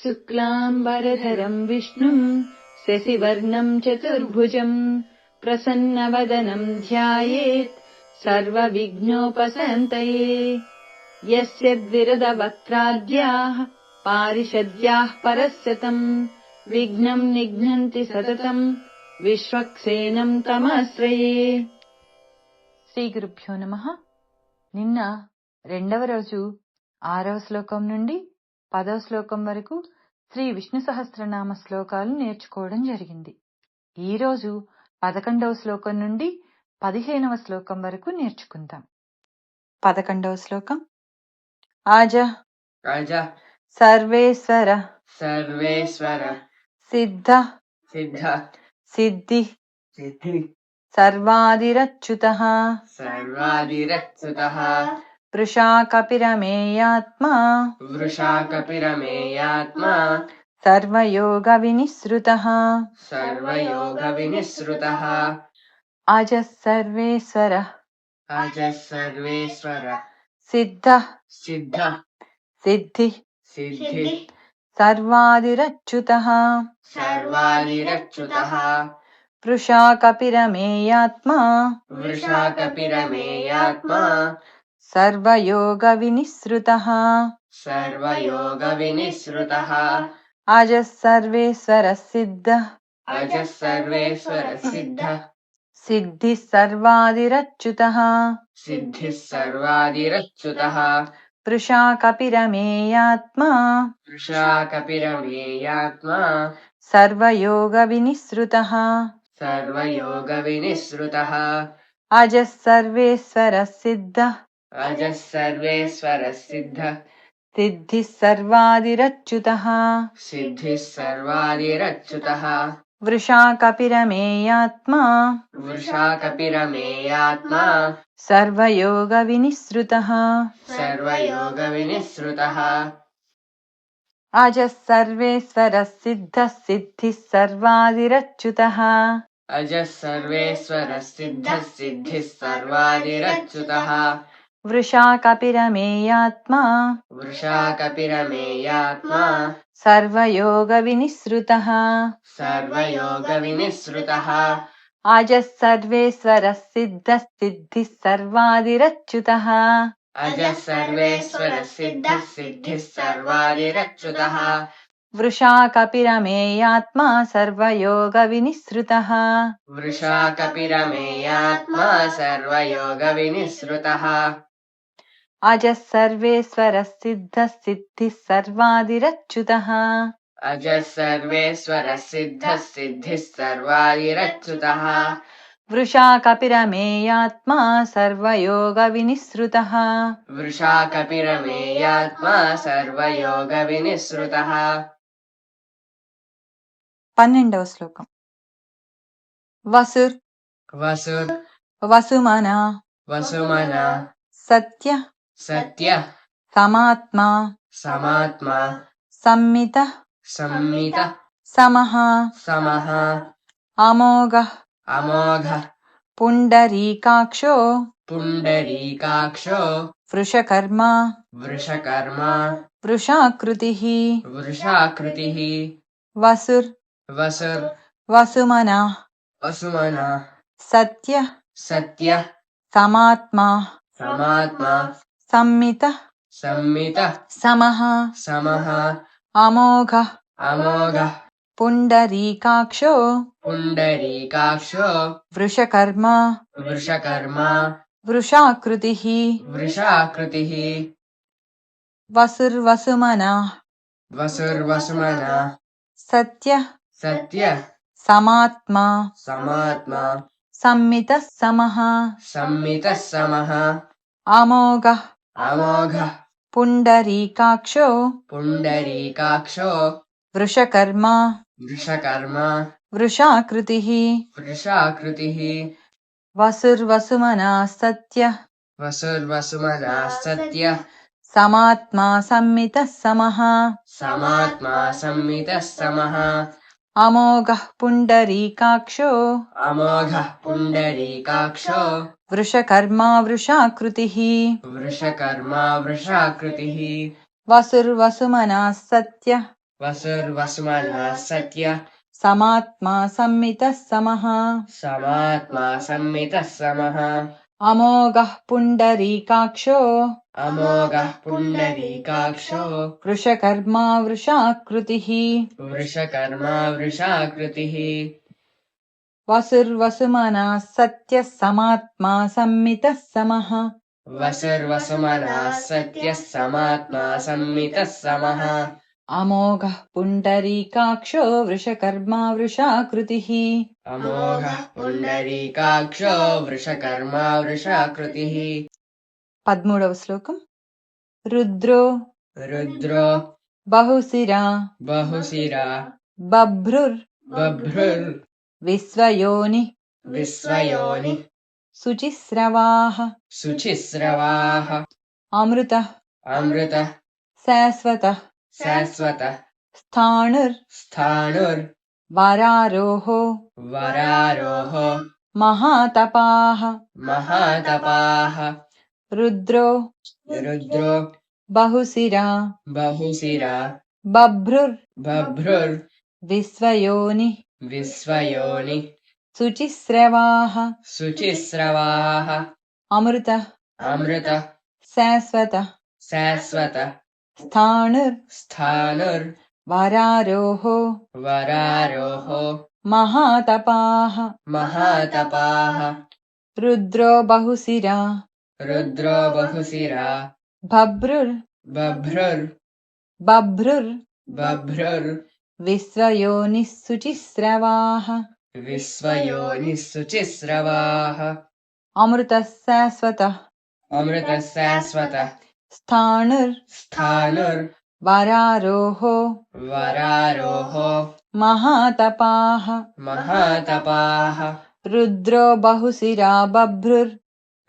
शुक्लाम्बरधरम् विष्णुम् शशिवर्णम् चतुर्भुजम् प्रसन्नवदनम् ध्यायेत् सर्वविघ्नोपशान्तये। यस्य द्विरदवक्त्राद्याः पारिषद्याः परस्यतम् विघ्नम् निघ्नन्ति सततम् విశ్వక్సేనం తమాశ్రయే. శ్రీ గురుభ్యో నమః. నిన్న 2వ రోజు 6వ శ్లోకం నుండి 10వ శ్లోకం వరకు శ్రీ విష్ణు సహస్రనామ శ్లోకాలు నేర్చుకోవడం జరిగింది. ఈ రోజు 11వ శ్లోకం నుండి 15వ శ్లోకం వరకు నేర్చుకుందాం. 11వ శ్లోకం. ఆజ అజ సర్వేశ్వర సర్వేశ్వర సిద్ధ సిద్ధ సిద్ధి సిద్ధి సర్వాదిరచ్యుతః సర్వాదిరచ్యుతః వృషా కపిరమేయాత్మా వృషా కపిరమేయాత్మా సర్వయోగ వినిసృతః సర్వయోగ వినిసృతః అజ సర్వేశ్వర అజ సర్వేశ్వర సిద్ధ సిద్ధ సిద్ధి సిద్ధి సర్వాదిరచ్యుతః సర్వాదిరచ్యుతః వృషా కపిరమేయాత్మా వృషా కపిరమేయాత్మా సర్వయోగ వినిసృతః సర్వయోగ వినిసృతః అజ సర్వేశ్వర సిద్ధ అజ సర్వేశ్వర సిద్ధ సిద్ధి సర్వాదిరచ్యుతః సిద్ధి సర్వాదిరచ్యుతః వృషా కపిరమేయాత్మా వృషా కపిరమేయాత్మా సర్వయోగ వినిసృతః సర్వయోగ వినిసృతః అజ సర్వేశ్వర సిద్ధ అజ సర్వేశ్వర సిద్ధ సిద్ధి సర్వాదిరచ్యుతః సిద్ధి సర్వాదిరచ్యుతః వృషా కపిరమేయాత్మా వృషా కపిరమేయాత్మా సర్వయోగ వినిసృతః సర్వయోగ వినిసృతః అజ సర్వేశ్వర సిద్ధ సిద్ధి సర్వాదిరచ్యుతః అజ సర్వేశ్వర సిద్ధ సిద్ధి సర్వాదిరచ్యుతః వృషా కపిరమేయాత్మా వృషా కపిరమేయాత్మా సర్వయోగ వినిసృతః సర్వయోగ వినిసృతః అజ సర్వేశ్వర సిద్ధ సిద్ధి సర్వాదిరచ్యుతః అజ సర్వేశ్వర సిద్ధ సిద్ధి సర్వాదిరచ్యుతః వృషా కపిరమేయాత్మా సర్వయోగ వినిసృతః వృషా కపిరమేయాత్మా సర్వయోగ వినిసృతః అజ సర్వేశ్వర సిద్ధ సిద్ధి సర్వాదిరచ్యుతః అజ సర్వేశ్వర సిద్ధ సిద్ధి సర్వాదిరచ్యుతః వృషా కపిరమేయాత్మా సర్వయోగ వినిసృతః వృషా కపిరమేయాత్మా సర్వయోగ వినిసృతః 12వ శ్లోకం. వసుర్ వసుర్ వసుమన వసుమన సత్య సత్య సమాత్మా సమాత్మా సంమిత సంమిత సమః సమః అమోఘ అమోఘ పుండరీకాక్షో పుండరీకాక్షో వృషకర్మ వృషకర్మ వృషాకృతిః వృషాకృతిః వసుర్ వసుర్ వసుమన వసుమన సత్య సత్య సమాత్మా సమాత్మా సంమిత సంమిత సమః సమః అమోఘ అమోఘ పుండరీకాక్షో పుండరీకాక్షో వృషకర్మ వృషకర్మ వృషాకృతిః వృషాకృతిః వసుర్వసుమన వసుర్వసుమన సత్య సత్య సమాత్మా సమాత్మా సంమిత సమః సంమిత సమః అమోఘ అమోఘ పుండరీకాక్షో పుండరీకాక్షో వృషకర్మ వృషకర్మ వృషాకృతిః వృషాకృతిః వసుర్వసుమన సత్య వసుర్వసుమన సత్య సమాత్మా సంమిత సమః సమాత్మా సంమిత సమః అమోఘ పుండరీకాక్షో అమోఘ పుండరీకాక్షో వృషకర్మ వృషాకృతిః వృషకర్మ వృషాకృతిః వసుర్వసుమన సత్య वसुर्वसुमनः सत्य समात्मा सम्मितः समः समात्मा सम्मितः समः अमोघः पुण्डरीकाक्षो अमोघः पुण्डरीकाक्षो वृषकर्मा वृषाकृतिः वृषकर्मा वृषाकृतिः वसुर्वसुमनः सत्यः समात्मा सम्मितः समः वसुर्वसुमनः सत्यः समात्मा सम्मितः समः अमोघः पुण्डरीकाक्षो वृषकर्मा वृषाकृतिः अमोघः पुण्डरीकाक्षो वृषकर्मा वृषाकृतिः 13వ శ్లోకం रुद्रो रुद्रो बहुशिरा बहुशिरा बभ्रुर् बभ्रुर् विश्वयोनि विश्वयोनि शुचिस्रवाः शुचिस्रवाः अमृतः अमृतः शाश्वतः शाश्वतः स्थाणुर् स्थाणुर् वरारोहो वरारोहो महातपाः महातपाः रुद्रो रुद्रो बहुशिरा बहुशिरा बभ्रुर् बभ्रुर् विश्वयोनि विश्वयोनि शुचिस्रवाः शुचिस्रवाः अमृतः अमृतः शाश्वतः शाश्वतः स्थाणुर् स्थाणुर् वरारोहो वरारोहो महातपाः महातपाः रुद्रो बहुशिरा रुद्रो बहुशिरा बभ्रुर् बभ्रुर् बभ्रुर् बभ्रुर् विश्वयोनिः शुचिस्रवाः विश्वयोनिः शुचिस्रवाः अमृतः शाश्वतः अमृतः शाश्वतः स्थाणुर् स्थाणुर् वरारोहो वरारोहो महातपाः महातपाः रुद्रो बहुशिरा बभ्रुर्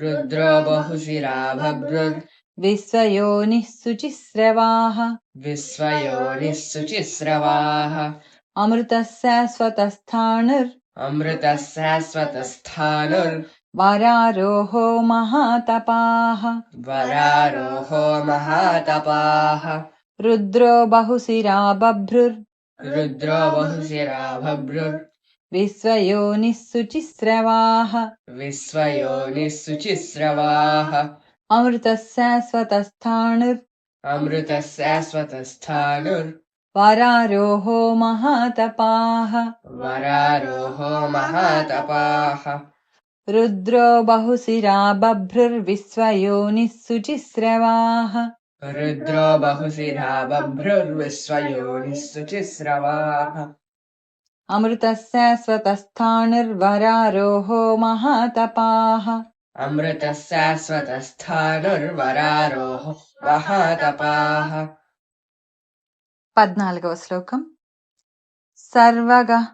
रुद्रो बहुशिरा बभ्रुर् विश्वयोनिः शुचिस्रवाः विश्वयोनिः शुचिस्रवाः अमृतः शाश्वतः स्थाणुर् अमृतः शाश्वतः स्थाणुर् वरारोहो महातपाः वरारोहो महातपाः रुद्रो बहुशिरा बभ्रुर् रुद्रो बहुशिरा बभ्रुर् विश्वयोनिः शुचिस्रवाः विश्वयोनिः शुचिस्रवाः अमृतः शाश्वतः स्थाणुर् अमृतः शाश्वतः स्थाणुर् वरारोहो महातपाः वरारोहो महातपाः रुद्रो बहुशिरा बभ्रुर्विश्वयोनिः शुचिस्रवाः रुद्रो बहुशिरा बभ्रुर्विश्वयोनिः शुचिस्रवाः अमृतः शाश्वतः स्थाणुर्वरारोहो महातपाः अमृतः शाश्वतः स्थाणुर्वरारोहो महातपाः 14వ శ్లోకం सर्वगः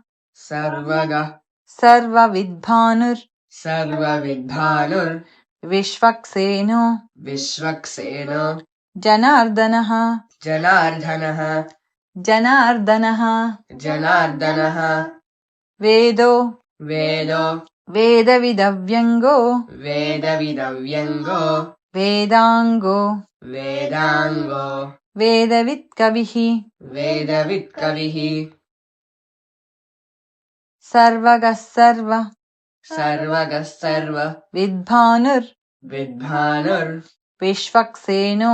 सर्वगः सर्वविद्भानुर् सर्वविद्भानुर् विश्वक्सेनो विश्वक्सेनो जनार्दनः जनार्दनः जनार्दनः जनार्दनः वेदो वेदो वेदविदव्यङ्गो वेदविदव्यङ्गो वेदाङ्गो वेदाङ्गो वेदवित्कविः वेदवित्कविः सर्वगः सर्व सर्वगः सर्व विद्भानुर् विद्भानुर् विश्वक्सेनो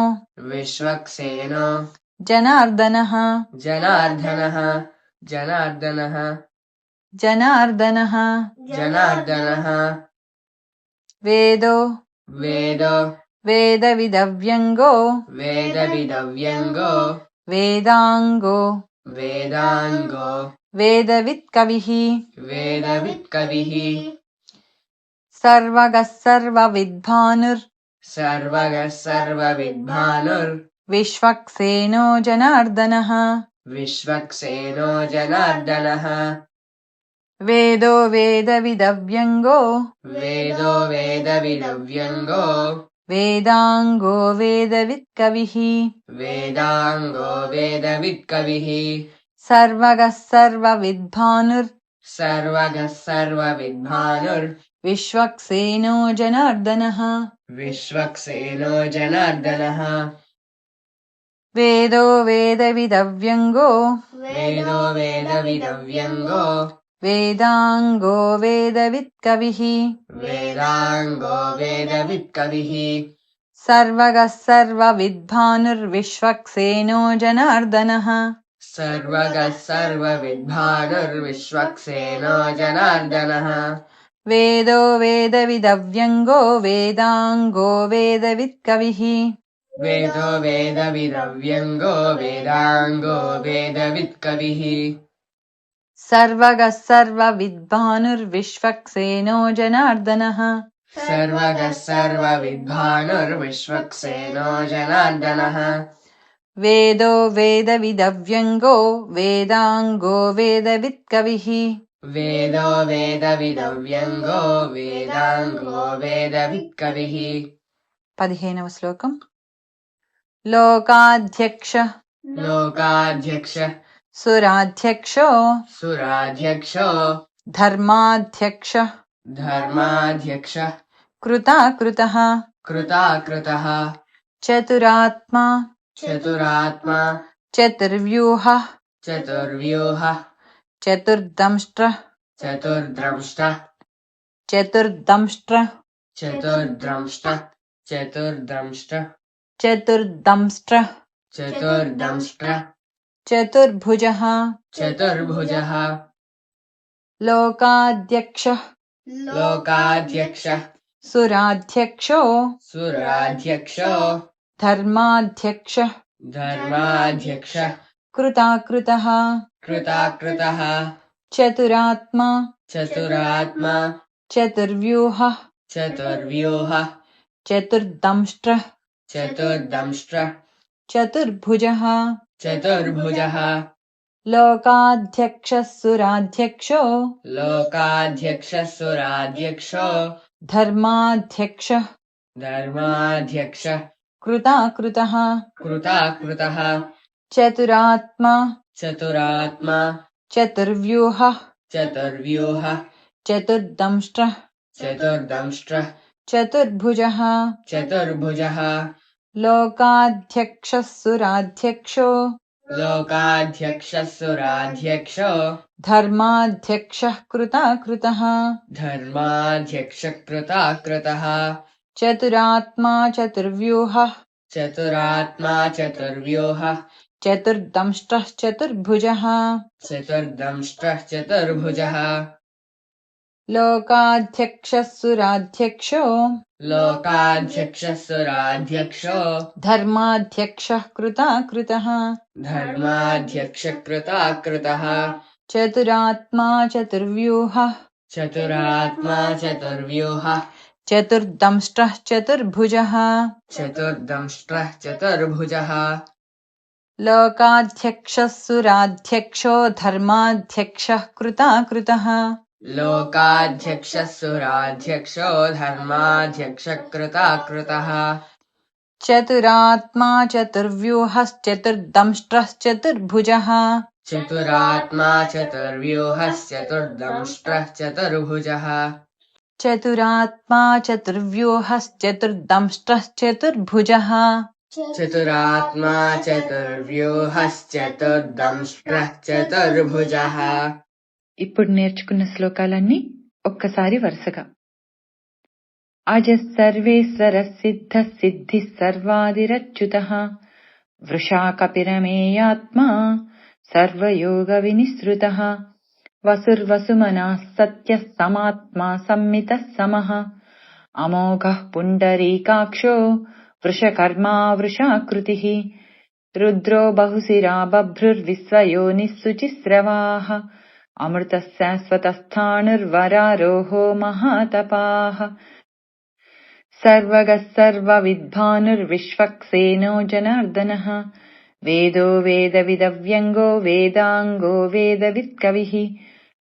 विश्वक्सेनो जनार्दनः जनार्दनः जनार्दनः जनार्दनः जनार्दनः वेदो वेदो वेदविदव्यङ्गो वेदविदव्यङ्गो वेदाङ्गो वेदाङ्गो वेदवित्कविः वेदवित्कविः सर्वगः सर्वविद्भानुर् सर्वगः सर्वविद्भानुर् विश्वक्सेनो जनार्दनः विश्वक्सेनो जनार्दनः वेदो वेदविदव्यङ्गो वेदो वेदविदव्यङ्गो वेदाङ्गो वेदवित्कविः वेदाङ्गो वेदवित्कविः सर्वगः सर्वविद्भानुर् सर्वगः सर्वविद्भानुर् विश्वक्सेनो जनार्दनः विश्वक्सेनो जनार्दनः वेदो वेदविदव्यङ्गो वेदो वेदविदव्यङ्गो वेदाङ्गो वेदवित्कविः वेदाङ्गो वेदवित्कविः सर्वगः सर्वविद्भानुर्विश्वक्सेनो जनार्दनः सर्वगः सर्वविद्भानुर्विश्वक्सेनो जनार्दनः वेदो वेदविदव्यङ्गो वेदाङ्गो वेदवित्कविः वेदो वेदविदव्यङ्गो वेदाङ्गो वेदवित्कविः सर्वगः सर्वविद्भानुर्विश्वक्सेनो जनार्दनः सर्वगः सर्वविद्भानुर्विश्वक्सेनो जनार्दनः वेदो वेदविदव्यङ्गो वेदाङ्गो वेदवित्कविः वेदो वेदविदव्यङ्गो वेदाङ्गो वेदवित्कविः 15వ శ్లోకం लोकाध्यक्ष लोकाध्यक्ष सुराध्यक्षो सुराध्यक्षो धर्माध्यक्ष धर्माध्यक्ष कृताकृतः कृताकृतः चतुरात्मा चतुरात्मा चतुर्व्यूहः चतुर्व्यूहः चतुर्दंष्ट्र चतुर्द्रंष्ट चतुर्दंष्ट्र चतुर्द्रंष्ट चतुर्द्रंष्ट चतुर्दंष्ट्र चतुर्दंष्ट चतुर्भुजः चतुर्भुजः लोकाध्यक्ष लोकाध्यक्ष सुराध्यक्षो सुराध्यक्षो धर्माध्यक्ष धर्माध्यक्ष कृताकृतः कृताकृतः चतुरात्मा चतुरात्मा चतुर्व्यूहः चतुर्व्यूहः चतुर्दंष्ट्र चतुर्दंष्ट्र चतुर्भुजः चतुर्भुजः लोकाध्यक्षः सुराध्यक्षो लोकाध्यक्षः सुराध्यक्षो धर्माध्यक्ष धर्माध्यक्ष कृताकृतः कृताकृतः चतुरात्मा चतुरात्मा चतुर्व्यूहः चतुर्व्यूहः चतुर्दंष्ट्र चतुर्दंष्ट्र चतुर्भुजः चतुर्भुजः लोकाध्यक्षः सुराध्यक्षो लोकाध्यक्षः सुराध्यक्षो धर्माध्यक्षः कृताकृतः धर्माध्यक्ष कृताकृतः चतुरात्मा चतुर्व्यूहः चतुरात्मा चतुर्व्यूहः चतुर्दंष्ट्रः चतुर्भुजः चतुर्दंष्ट्रः चतुर्भुजः लोकाध्यक्षः सुराध्यक्षो लोकाध्यक्षः सुराध्यक्षो धर्माध्यक्षः कृताकृतः धर्माध्यक्ष कृताकृतः चतुरात्मा चतुर्व्यूहः चतुरात्मा चतुर्व्यूहः चतुर्दंष्ट्रः चतुर्भुजः चतुर्दंष्ट्रः चतुर्भुजः लोकाध्यक्षः सुराध्यक्षो धर्माध्यक्षः कृताकृतः लोकाध्यक्षः सुराध्यक्षो धर्माध्यक्ष कृताकृतः चतुरात्मा चतुर्व्यूहश्चतुर्दंष्ट्रः चतुर्भुजः चतुरात्मा चतुर्व्यूहश्चतुर्दंष्ट्रः चतुर्भुजः चतुरात्मा चतुर्व्यूहश्चतुर्दंष्ट्रः चतुर्भुजः चतुरात्मा चतुर्व्यूहश्चतुर्दंष्ट्रः चतुर्भुजः ఇప్పుడు నేర్చుకున్న శ్లోకాలన్నీ ఒక్కసారి వరుసగా. అజః సర్వేశ్వరః సిద్ధః సిద్ధిః సర్వాదిరచ్యుతః వృషా కపిరమేయాత్మా సర్వయోగ వినిసృతః వసుర్వసుమనః సత్యః సమాత్మా సంమితః సమః అమోఘః పుండరీకాక్షో వృషకర్మా వృషాకృతిః రుద్రో బహుశిరా బభ్రుర్విశ్వయోనిః శుచిస్రవాः అమృతः శాశ్వతస్థాణుర్వరారోహో మహాతపాः सर्वगः सर्वविद्भानुर्विश्वक्सेनो जनार्दनः वेदो वेदविदव्यङ्गो वेदाङ्गो वेदवित्कविः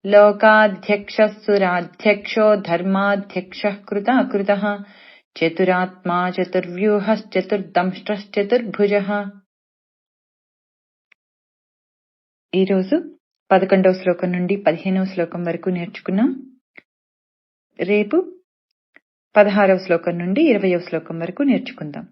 लोकाध्यक्षः सुराध्यक्षो धर्माध्यक्षः कृताकृतः चतुरात्मा चतुर्व्यूहश्चतुर्दंष्ट्रश्चतुर्भुजः. ఈరోజు 11వ శ్లోకం నుండి 15వ శ్లోకం వరకు నేర్చుకున్నాం. రేపు 16వ శ్లోకం నుండి 20వ శ్లోకం వరకు నేర్చుకుందాం.